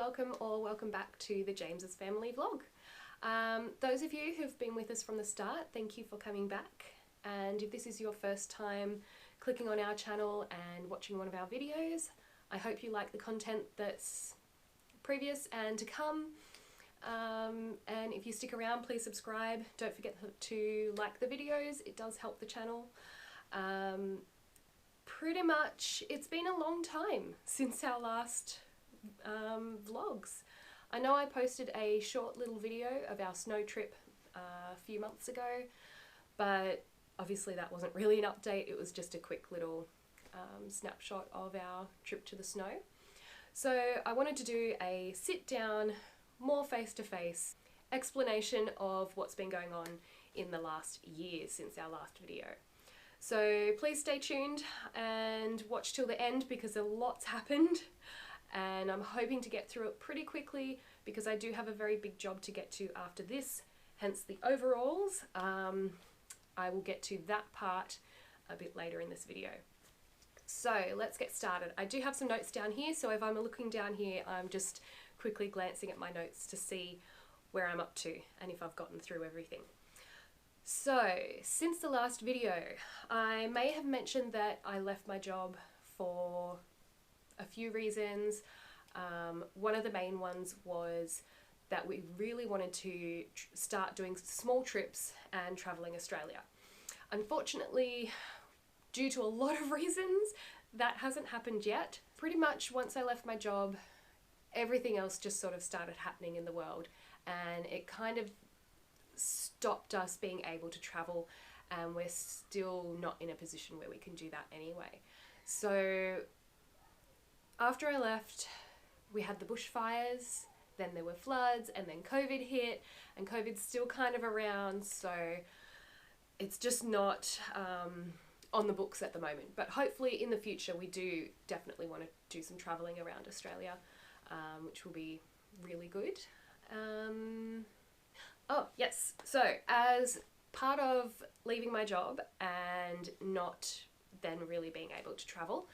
welcome or welcome back to the James's Family Vlog. Those of you who've been with us from the start, thank you for coming back. And if this is your first time clicking on our channel and watching one of our videos, I hope you like the content that's previous and to come. And if you stick around, please subscribe. Don't forget to like the videos, it does help the channel. Pretty much it's been a long time since our last vlogs. I know I posted a short little video of our snow trip a few months ago, but obviously that wasn't really an update, it was just a quick little snapshot of our trip to the snow. So I wanted to do a sit down, more face-to-face explanation of what's been going on in the last year since our last video. So please stay tuned and watch till the end because a lot's happened and I'm hoping to get through it pretty quickly because I do have a very big job to get to after this, hence the overalls. I will get to that part a bit later in this video. So let's get started. I do have some notes down here, so if I'm looking down here, I'm just quickly glancing at my notes to see where I'm up to and if I've gotten through everything. So, since the last video, I may have mentioned that I left my job for a few reasons. One of the main ones was that we really wanted to start doing small trips and travelling Australia. Unfortunately, due to a lot of reasons, that hasn't happened yet. Pretty much once I left my job, everything else just sort of started happening in the world and it kind of stopped us being able to travel, and we're still not in a position where we can do that anyway. So after I left, we had the bushfires, then there were floods, and then COVID hit, and COVID's still kind of around, so it's just not on the books at the moment. But hopefully in the future we do definitely want to do some travelling around Australia, which will be really good. Oh yes, so as part of leaving my job and not then really being able to travel,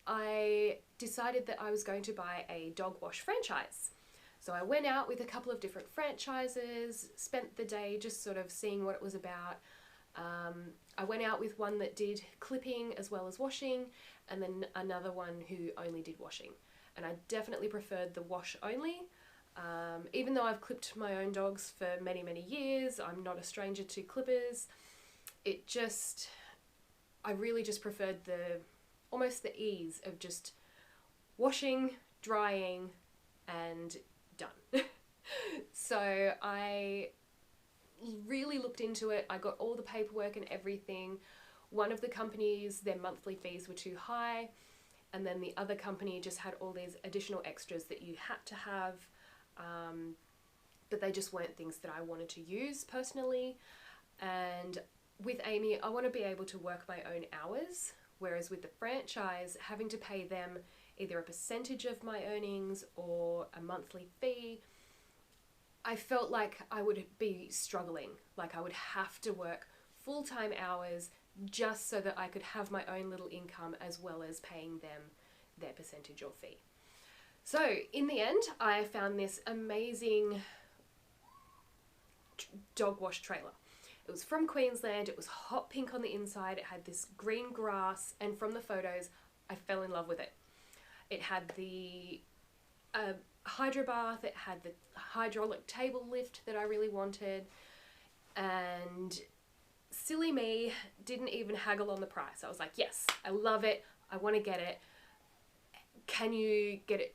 I decided that I was going to buy a dog wash franchise. So I went out with a couple of different franchises, spent the day just sort of seeing what it was about. I went out with one that did clipping as well as washing, and then another one who only did washing. And I definitely preferred the wash only. Even though I've clipped my own dogs for many years, I'm not a stranger to clippers. I really just preferred almost the ease of just washing, drying, and done. So I really looked into it. I got all the paperwork and everything. One of the companies, their monthly fees were too high, and then the other company just had all these additional extras that you had to have. But they just weren't things that I wanted to use personally. And with Amy, I want to be able to work my own hours, whereas with the franchise, having to pay them either a percentage of my earnings or a monthly fee, I felt like I would be struggling. Like I would have to work full-time hours just so that I could have my own little income as well as paying them their percentage or fee. So in the end, I found this amazing dog wash trailer. It was from Queensland, it was hot pink on the inside, it had this green grass, and from the photos, I fell in love with it. It had the hydro bath, it had the hydraulic table lift that I really wanted, and silly me didn't even haggle on the price. I was like, yes, I love it, I want to get it. Can you get it,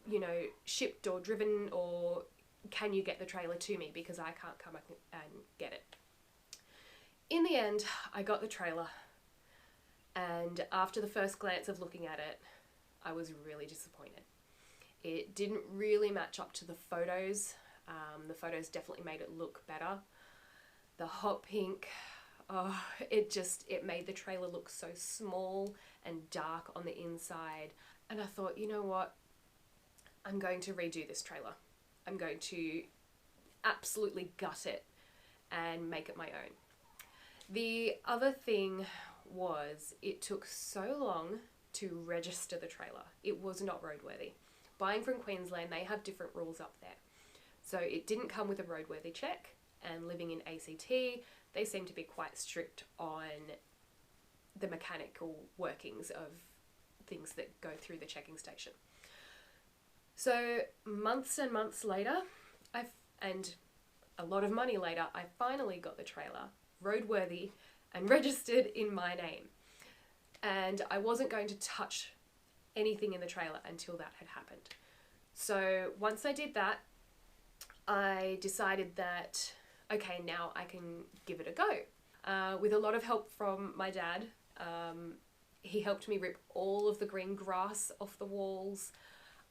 you know, shipped or driven, or can you get the trailer to me because I can't come up and get it? In the end, I got the trailer, and after the first glance of looking at it, I was really disappointed. It didn't really match up to the photos. The photos definitely made it look better. The hot pink, oh, it made the trailer look so small and dark on the inside. And I thought, you know what? I'm going to redo this trailer. I'm going to absolutely gut it and make it my own. The other thing was it took so long to register the trailer. It was not roadworthy. buying from Queensland, they have different rules up there. So it didn't come with a roadworthy check, and living in ACT, they seem to be quite strict on the mechanical workings of things that go through the checking station. So months and months later, and a lot of money later, I finally got the trailer roadworthy and registered in my name. And I wasn't going to touch anything in the trailer until that had happened. So once I did that, I decided that, okay, now I can give it a go. With a lot of help from my dad, he helped me rip all of the green grass off the walls.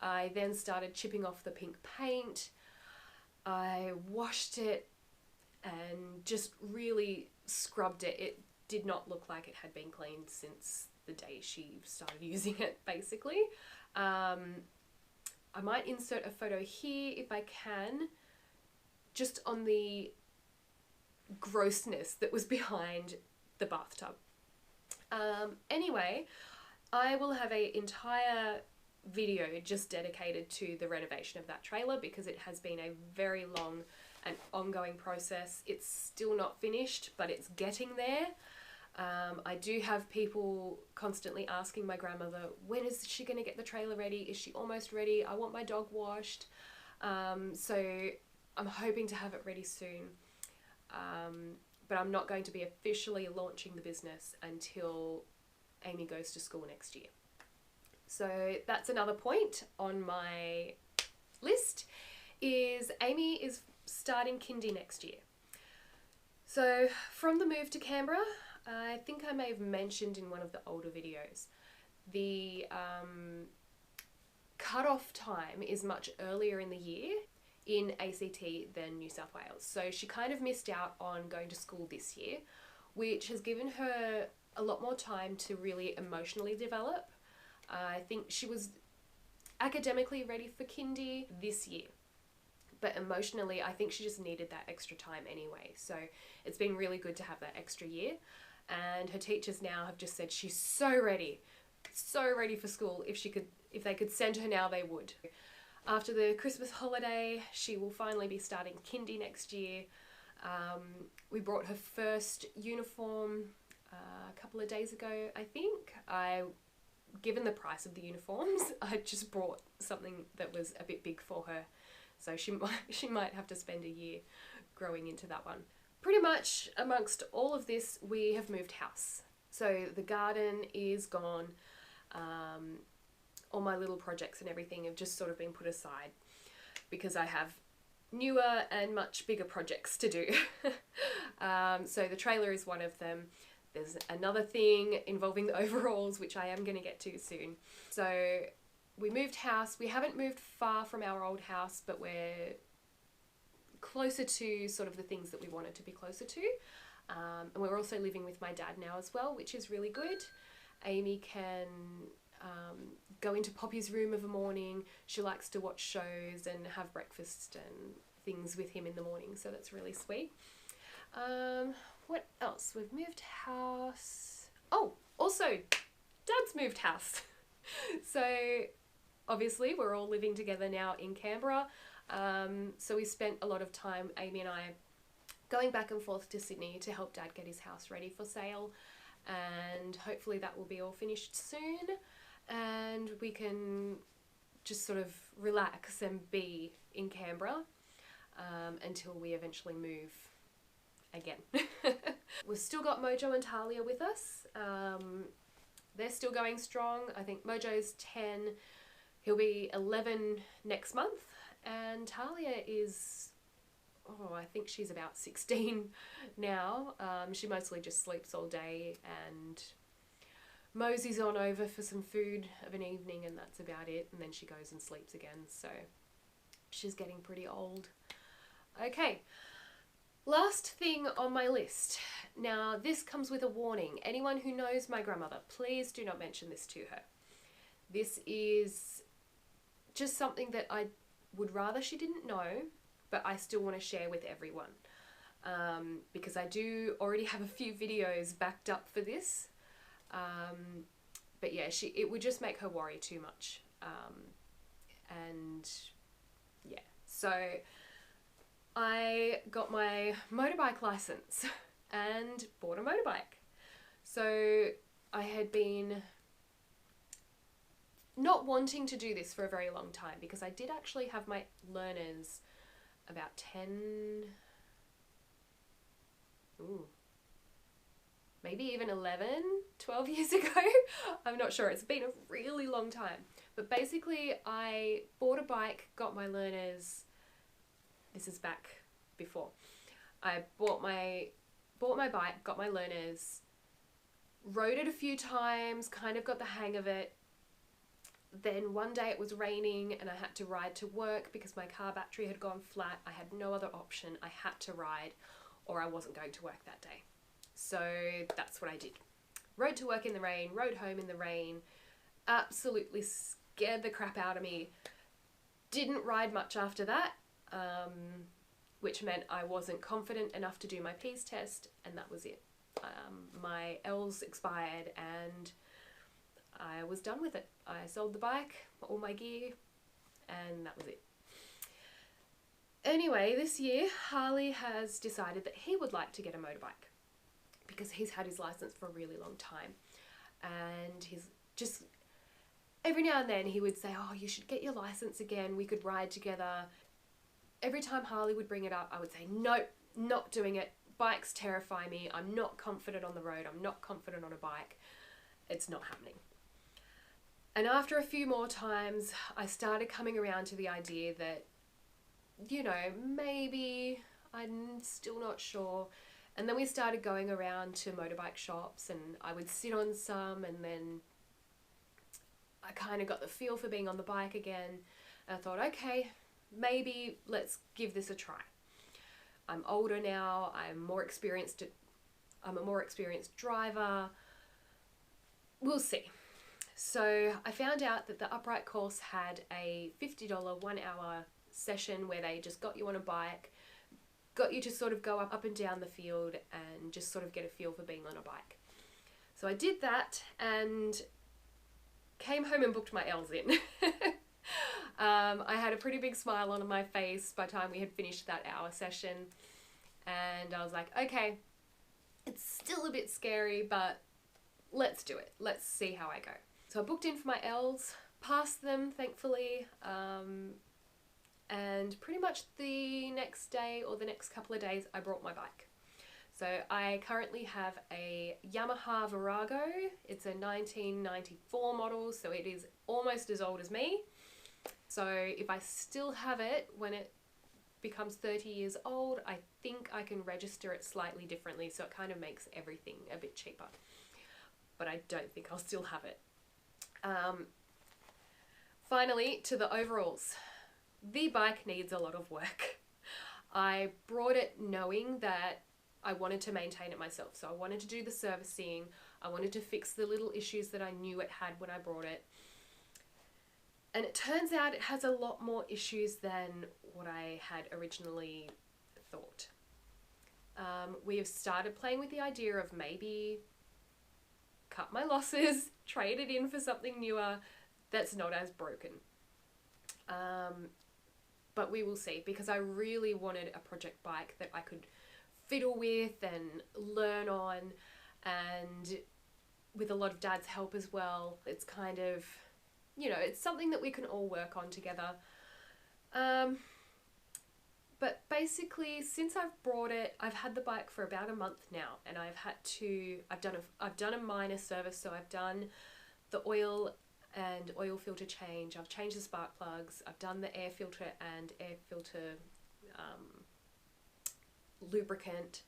I then started chipping off the pink paint. I washed it and just really scrubbed it. It did not look like it had been cleaned since the day she started using it, basically. I might insert a photo here if I can, just on the grossness that was behind the bathtub. Anyway, I will have an entire video just dedicated to the renovation of that trailer because it has been a very long and ongoing process. It's still not finished, but it's getting there. I do have people constantly asking my grandmother, when is she going to get the trailer ready? Is she almost ready? I want my dog washed. So I'm hoping to have it ready soon. But I'm not going to be officially launching the business until Amy goes to school next year. So that's another point on my list, is Amy is starting Kindy next year. So from the move to Canberra, I think I may have mentioned in one of the older videos, the cut-off time is much earlier in the year in ACT than New South Wales. So she kind of missed out on going to school this year, which has given her a lot more time to really emotionally develop. I think she was academically ready for Kindy this year, but emotionally I think she just needed that extra time anyway. So it's been really good to have that extra year, and her teachers now have just said she's so ready for school. If they could send her now, they would. After the Christmas holiday, she will finally be starting Kindy next year. We brought her first uniform a couple of days ago, I think. Given the price of the uniforms, I just brought something that was a bit big for her. So she might have to spend a year growing into that one. Pretty much amongst all of this, we have moved house. So the garden is gone. All my little projects and everything have just sort of been put aside because I have newer and much bigger projects to do. So the trailer is one of them. There's another thing involving the overalls, which I am going to get to soon. So we moved house. We haven't moved far from our old house, but we're closer to sort of the things that we wanted to be closer to. And we're also living with my dad now as well, which is really good. Amy can go into Poppy's room of a morning. She likes to watch shows and have breakfast and things with him in the morning, so that's really sweet. What else? We've moved house. Oh, also, Dad's moved house. So obviously we're all living together now in Canberra. So we spent a lot of time, Amy and I, going back and forth to Sydney to help Dad get his house ready for sale. And hopefully that will be all finished soon. And we can just sort of relax and be in Canberra until we eventually move again. We've still got Mojo and Talia with us. They're still going strong. I think Mojo's 10, he'll be 11 next month, and Talia is, I think she's about 16 now. She mostly just sleeps all day and moseys on over for some food of an evening, and that's about it, and then she goes and sleeps again, so she's getting pretty old. Okay. Last thing on my list. Now, this comes with a warning. Anyone who knows my grandmother, please do not mention this to her. This is just something that I would rather she didn't know, but I still want to share with everyone. Because I do already have a few videos backed up for this. But yeah, it would just make her worry too much. And yeah, so I got my motorbike license and bought a motorbike. So I had been not wanting to do this for a very long time, because I did actually have my learners about maybe even 11, 12 years ago. I'm not sure. It's been a really long time. But basically, I bought a bike, got my learners. This is back before. I bought my bike, got my learners, rode it a few times, kind of got the hang of it. Then one day it was raining and I had to ride to work because my car battery had gone flat. I had no other option. I had to ride or I wasn't going to work that day. So that's what I did. Rode to work in the rain, rode home in the rain, absolutely scared the crap out of me. Didn't ride much after that, which meant I wasn't confident enough to do my P's test, and that was it. My L's expired and I was done with it. I sold the bike, all my gear, and that was it. Anyway, this year Harley has decided that he would like to get a motorbike because he's had his license for a really long time, and he's just, every now and then he would say, oh, you should get your license again, we could ride together. Every time Harley would bring it up, I would say, nope, not doing it. Bikes terrify me. I'm not confident on the road. I'm not confident on a bike. It's not happening. And after a few more times, I started coming around to the idea that, you know, maybe I'm still not sure. And then we started going around to motorbike shops and I would sit on some, and then I kind of got the feel for being on the bike again. And I thought, okay, maybe let's give this a try. I'm older now, I'm a more experienced driver. We'll see. So I found out that the Upright course had a $50 1-hour session where they just got you on a bike, got you to sort of go up and down the field and just sort of get a feel for being on a bike. So I did that and came home and booked my L's in. I had a pretty big smile on my face by the time we had finished that hour session, and I was like, okay, it's still a bit scary, but let's do it. Let's see how I go. So I booked in for my L's, passed them thankfully, and pretty much the next day or the next couple of days I brought my bike. So I currently have a Yamaha Virago. It's a 1994 model, so it is almost as old as me. So if I still have it when it becomes 30 years old, I think I can register it slightly differently, so it kind of makes everything a bit cheaper. But I don't think I'll still have it. Finally, to the overalls. The bike needs a lot of work. I brought it knowing that I wanted to maintain it myself. So I wanted to do the servicing. I wanted to fix the little issues that I knew it had when I brought it. And it turns out it has a lot more issues than what I had originally thought. We have started playing with the idea of maybe cut my losses, trade it in for something newer that's not as broken. But we will see, because I really wanted a project bike that I could fiddle with and learn on, and with a lot of Dad's help as well. It's kind of, you know, it's something that we can all work on together. But basically, since I've brought it, I've had the bike for about a month now, and I've done a minor service. So I've done the oil and oil filter change. I've changed the spark plugs. I've done the air filter and air filter lubricant.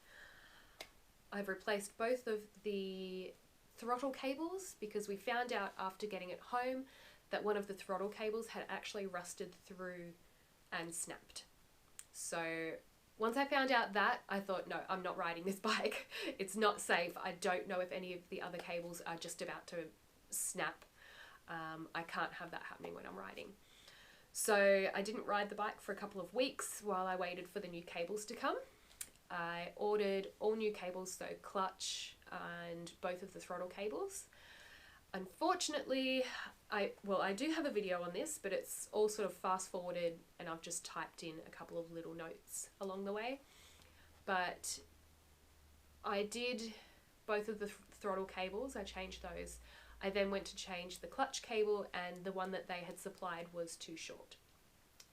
I've replaced both of the throttle cables, because we found out after getting it home that one of the throttle cables had actually rusted through and snapped. So once I found out that, I thought, no, I'm not riding this bike. It's not safe. I don't know if any of the other cables are just about to snap. I can't have that happening when I'm riding. So I didn't ride the bike for a couple of weeks while I waited for the new cables to come. I ordered all new cables, so clutch and both of the throttle cables. Unfortunately, I do have a video on this, but it's all sort of fast forwarded and I've just typed in a couple of little notes along the way. But I did both of the throttle cables, I changed those. I then went to change the clutch cable, and the one that they had supplied was too short.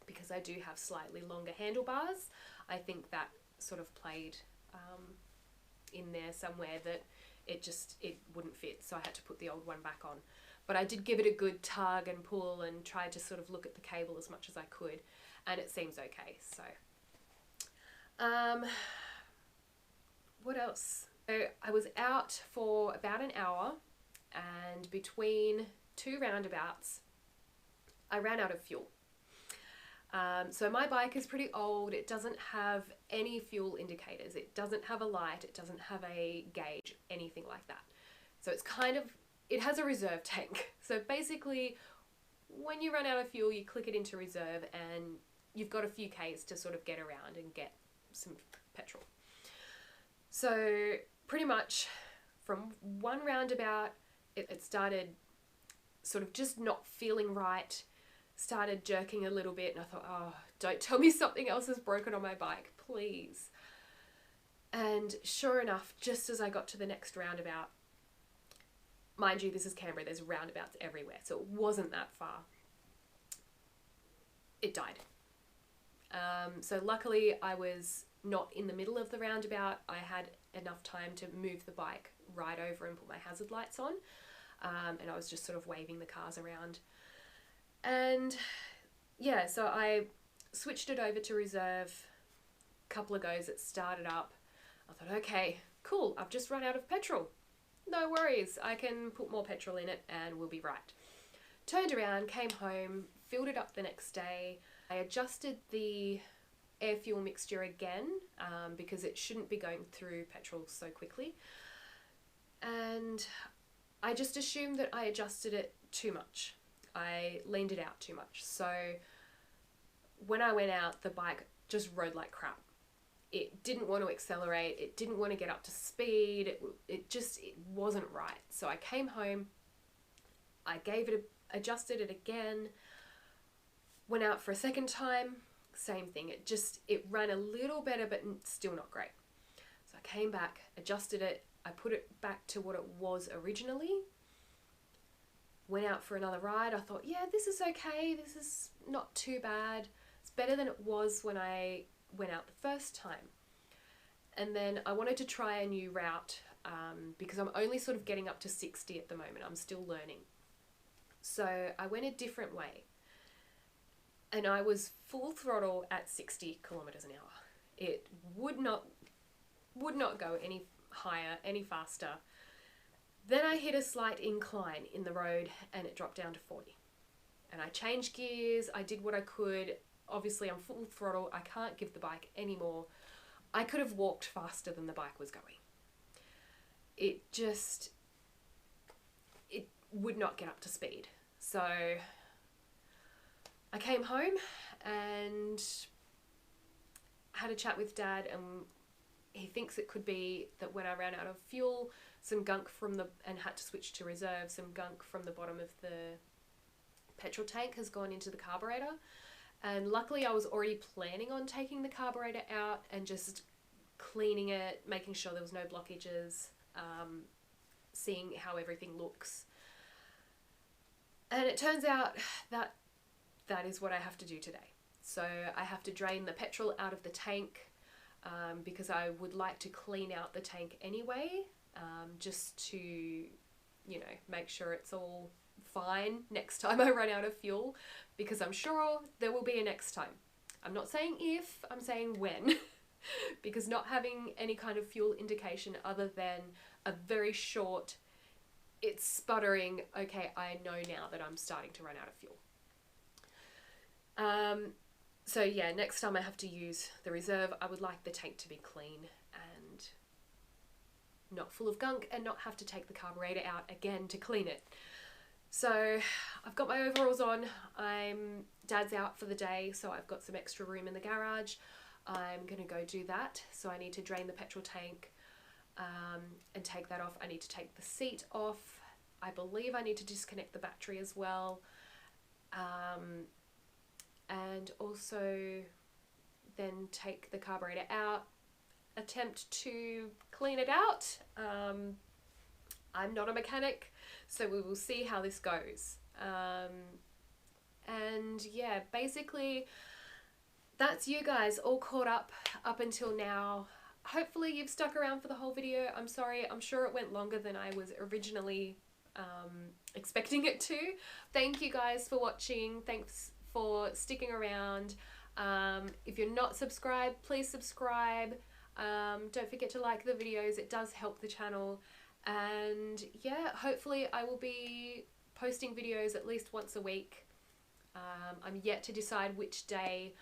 Because I do have slightly longer handlebars, I think that sort of played in there somewhere, that it wouldn't fit, so I had to put the old one back on. But I did give it a good tug and pull and tried to sort of look at the cable as much as I could, and it seems okay. So what else? So I was out for about an hour, and between two roundabouts I ran out of fuel. So my bike is pretty old. It doesn't have any fuel indicators. It doesn't have a light. It doesn't have a gauge, anything like that. So it's it has a reserve tank. So basically, when you run out of fuel, you click it into reserve and you've got a few Ks to sort of get around and get some petrol. So pretty much from one roundabout, it started sort of just not feeling right. Started jerking a little bit, and I thought, oh, don't tell me something else is broken on my bike, please. And sure enough, just as I got to the next roundabout, mind you, this is Canberra, there's roundabouts everywhere, so it wasn't that far, it died. So luckily I was not in the middle of the roundabout. I had enough time to move the bike right over and put my hazard lights on, and I was just sort of waving the cars around. And yeah, so I switched it over to reserve. Couple of goes, it started up. I thought, okay, cool, I've just run out of petrol. No worries, I can put more petrol in it and we'll be right. Turned around, came home, filled it up the next day. I adjusted the air fuel mixture again because it shouldn't be going through petrol so quickly. And I just assumed that I adjusted it too much. I leaned it out too much. So when I went out, the bike just rode like crap. It didn't want to accelerate. It didn't want to get up to speed. It wasn't right. So I came home, I adjusted it again, went out for a second time, same thing. It ran a little better, but still not great. So I came back, adjusted it, I put it back to what it was originally, went out for another ride. I thought, yeah, this is okay. This is not too bad. It's better than it was when I went out the first time. And then I wanted to try a new route because I'm only sort of getting up to 60 at the moment. I'm still learning. So I went a different way. And I was full throttle at 60 kilometers an hour. It would not go any higher, any faster. Then I hit a slight incline in the road and it dropped down to 40. And I changed gears, I did what I could. Obviously I'm full throttle, I can't give the bike any more. I could have walked faster than the bike was going. It would not get up to speed. So I came home and had a chat with Dad, and he thinks it could be that when I ran out of fuel, some gunk and had to switch to reserve, some gunk from the bottom of the petrol tank has gone into the carburetor. And luckily I was already planning on taking the carburetor out and just cleaning it, making sure there was no blockages, seeing how everything looks. And it turns out that that is what I have to do today. So I have to drain the petrol out of the tank because I would like to clean out the tank anyway, just to, you know, make sure it's all fine next time I run out of fuel, because I'm sure there will be a next time. I'm not saying if, I'm saying when. Because not having any kind of fuel indication other than a very short, it's sputtering, okay, I know now that I'm starting to run out of fuel. So yeah, next time I have to use the reserve, I would like the tank to be clean and not full of gunk and not have to take the carburetor out again to clean it. So I've got my overalls on, Dad's out for the day, so I've got some extra room in the garage. I'm gonna go do that. So I need to drain the petrol tank and take that off. I need to take the seat off I believe I need to disconnect the battery as well. And also then take the carburetor out, attempt to clean it out. I'm not a mechanic, so we will see how this goes. And yeah, basically that's you guys all caught up until now. Hopefully you've stuck around for the whole video. I'm sorry, I'm sure it went longer than I was originally expecting it to. Thank you guys for watching. Thanks for sticking around. If you're not subscribed, please subscribe. Don't forget to like the videos, it does help the channel. And yeah, hopefully I will be posting videos at least once a week. I'm yet to decide which day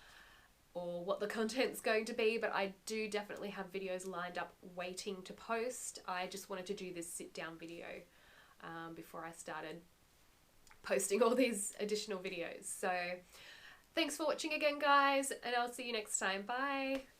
or what the content's going to be, but I do definitely have videos lined up waiting to post. I just wanted to do this sit down video before I started posting all these additional videos. So thanks for watching again, guys, and I'll see you next time. Bye!